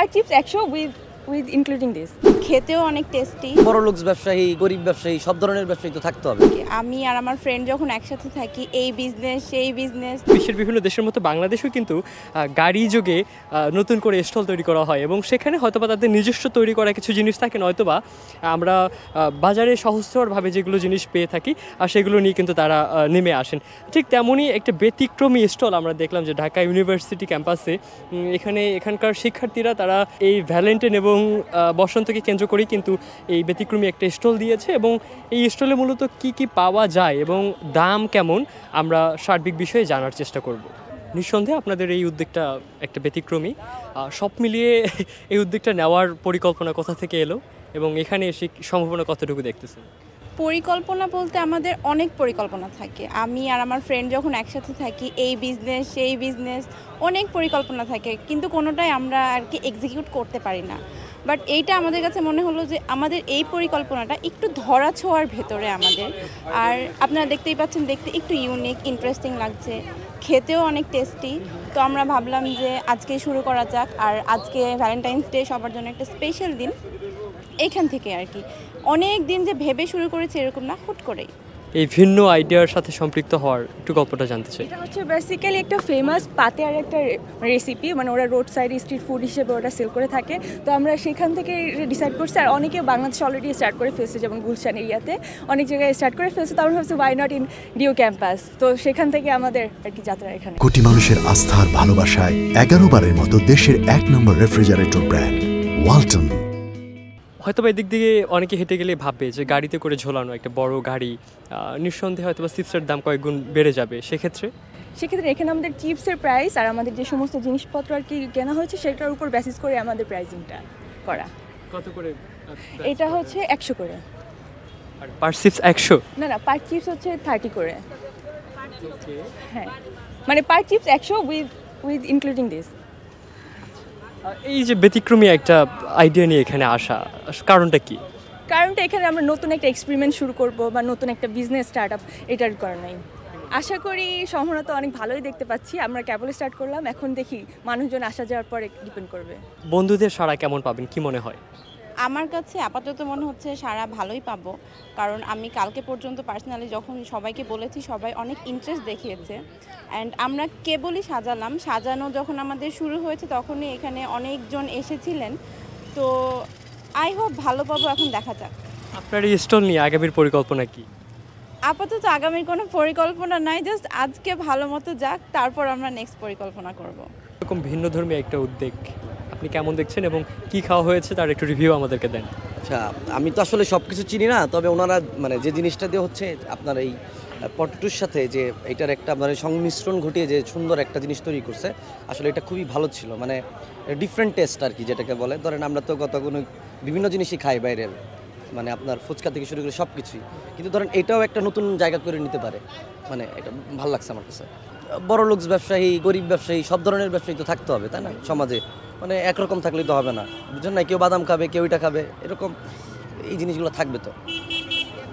Per chips 100 with including this. খেতেও অনেক tasty. বড় লোকস ব্যবসায়ী, গরিব ব্যবসায়ী, সব ধরনের ব্যবসায়ী তো থাকতে হবে। আমি আর আমার ফ্রেন্ড যখন একসাথে থাকি, এই বিজনেস সেই বিজনেস। বিশ্বের বিভিন্ন দেশের মতো বাংলাদেশেও কিন্তু গাড়ি যোগে নতুন করে স্টল তৈরি করা হয় এবং সেখানে হয়তোবা তাদের নিজস্ব তৈরি করা কিছু জিনিস থাকে, নয়তোবা আমরা বাজারে সহজভাবে যেগুলো জিনিস পেয়ে থাকি আর সেগুলো নিয়ে কিন্তু তারা নেমে আসেন। ঠিক তেমনই একটা ব্যতিক্রমী স্টল আমরা দেখলাম যে ঢাকা ইউনিভার্সিটি ক্যাম্পাসে। এখানকার শিক্ষার্থীরা তারা এই ভ্যালেন্টাইন এবং বসন্তকে কেন্দ্র করেই কিন্তু এই ব্যতিক্রমী একটা স্টল দিয়েছে এবং এই স্টলে মূলত কি কি পাওয়া যায় এবং দাম কেমন আমরা সার্বিক বিষয়ে জানার চেষ্টা করব। নিঃসন্দেহে আপনাদের এই উদ্যোগটা একটা ব্যতিক্রমী। সব মিলিয়ে এই উদ্যোগটা নেওয়ার পরিকল্পনা কোথা থেকে এলো এবং এখানে এসে সম্ভাবনা কতটুকু দেখতেছেন? পরিকল্পনা বলতে আমাদের অনেক পরিকল্পনা থাকে। আমি আর আমার ফ্রেন্ড যখন একসাথে থাকি, এই বিজনেস সেই বিজনেস, অনেক পরিকল্পনা থাকে, কিন্তু কোনোটাই আমরা আর কি এক্সিকিউট করতে পারি না। বাট এইটা আমাদের কাছে মনে হলো যে আমাদের এই পরিকল্পনাটা একটু ধরা ছোঁয়ার ভেতরে আমাদের। আর আপনারা দেখতেই পাচ্ছেন, দেখতে একটু ইউনিক, ইন্টারেস্টিং লাগছে, খেতেও অনেক টেস্টি। তো আমরা ভাবলাম যে আজকে শুরু করা যাক। আর আজকে ভ্যালেন্টাইন্স ডে, সবার জন্য একটা স্পেশাল দিন। এইখান থেকে আর কি অনেক দিন যে ভেবে শুরু করেছে এরকম না, হুট করেই এই ভিন্ন আইডিয়ার সাথে সম্পৃক্ত হওয়ার একটু গল্পটা জানতে চাই। এটা হচ্ছে বেসিক্যালি একটা ফেমাস পাতেয়ার একটা রেসিপি, মানে ওরা রোড সাইড স্ট্রিট ফুড হিসেবে ওটা সেল করে থাকে। তো আমরা সেখান থেকে ডিসাইড করছি। আর অনেকে বাংলাদেশে অলরেডি স্টার্ট করে ফেলছে, যেমন গুলশান এরিয়াতে অনেক জায়গায় স্টার্ট করে ফেলছে। তো আমরা ভাবছি why not in DU campus. তো সেখান থেকে আমাদের আর কি যাত্রা এখানে। কোটি মানুষের আস্থার ভালোবাসায় 11 বারের মতো দেশের 1 নম্বর রেফ্রিজারেটর ব্র্যান্ড ওয়ালটন। হয়তো এদিক দিয়ে অনেকে হেঁটে গেলে ভাববে যে গাড়িতে করে ঝোলানো একটা বড় গাড়ি, নিঃসন্দেহে হয়তো চিপসের দাম কয়েক গুণ বেড়ে যাবে। সেক্ষেত্রে এখানে আমাদের চিপসের প্রাইস আর আমাদের যে সমস্ত জিনিসপত্র আর কি কেনা হয়েছে সেটার উপর বেসিস করে আমাদের প্রাইসিংটা করা। কত করে? এটা হচ্ছে 100 করে। আর পার চিপস 100? না, পার চিপস হচ্ছে 30 করে। হ্যাঁ, মানে পার চিপস 100 উইথ ইনক্লুডিং দিস। এই যে ব্যতিক্রমী একটা আইডিয়া নিয়ে এখানে আসা, কারণটা কি? কারণটা এখানে আমরা নতুন একটা এক্সপেরিমেন্ট শুরু করব বা নতুন একটা বিজনেস স্টার্ট আপ, এটার কারণেই। আশা করি সম্ভাবনা তো অনেক ভালোই দেখতে পাচ্ছি। আমরা কেবল স্টার্ট করলাম, এখন দেখি মানুষজন আসা যাওয়ার পরে ডিপেন্ড করবে। বন্ধুদের সাড়া কেমন পাবেন কি মনে হয়? আমার কাছে আপাতত মনে হচ্ছে সারা ভালোই পাবো, কারণ আমি কালকে পর্যন্ত পার্সোনালি যখন সবাইকে বলেছি, সবাই অনেক ইন্টারেস্ট দেখিয়েছে। অ্যান্ড আমরা কেবলই সাজানো যখন আমাদের শুরু হয়েছে তখনই এখানে অনেকজন এসেছিলেন। তো আই হোপ ভালো পাবো, এখন দেখা যাক। আপনার এই স্টল নিয়ে আগামীর পরিকল্পনা কি? আপাতত আগামীর কোনো পরিকল্পনা নাই, জাস্ট আজকে ভালো মতো যাক, তারপর আমরা নেক্সট পরিকল্পনা করব। এরকম ভিন্নধর্মী একটা উদ্যোগ আপনি কেমন দেখছেন এবং কি খাওয়া হয়েছে তার একটু রিভিউ আমাদেরকে দেন। আচ্ছা, আমি তো আসলে সব কিছু চিনি না, তবে ওনারা মানে যে জিনিসটা দিয়ে হচ্ছে আপনার এই পটেটোর সাথে যে এটার একটা মানে সংমিশ্রণ ঘটিয়ে যে সুন্দর একটা জিনিস তৈরি করছে, আসলে এটা খুবই ভালো ছিল। মানে ডিফারেন্ট টেস্ট আর কি, যেটাকে বলে। ধরেন আমরা তো কোনো বিভিন্ন জিনিসই খাই বাইরের, মানে আপনার ফুচকা থেকে শুরু করে সব কিছুই, কিন্তু ধরেন এটাও একটা নতুন জায়গা করে নিতে পারে। মানে এটা ভালো লাগছে আমার কাছে। বড় লোকস ব্যবসায়ী, গরিব ব্যবসায়ী, সব ধরনের ব্যবসায়ী তো থাকতে হবে, তাই না? সমাজে মানে একরকম থাকলেই তো হবে না, বুঝছেন না? কেউ বাদাম খাবে, কেউ এটা খাবে, এরকম এই জিনিসগুলো থাকবে তো।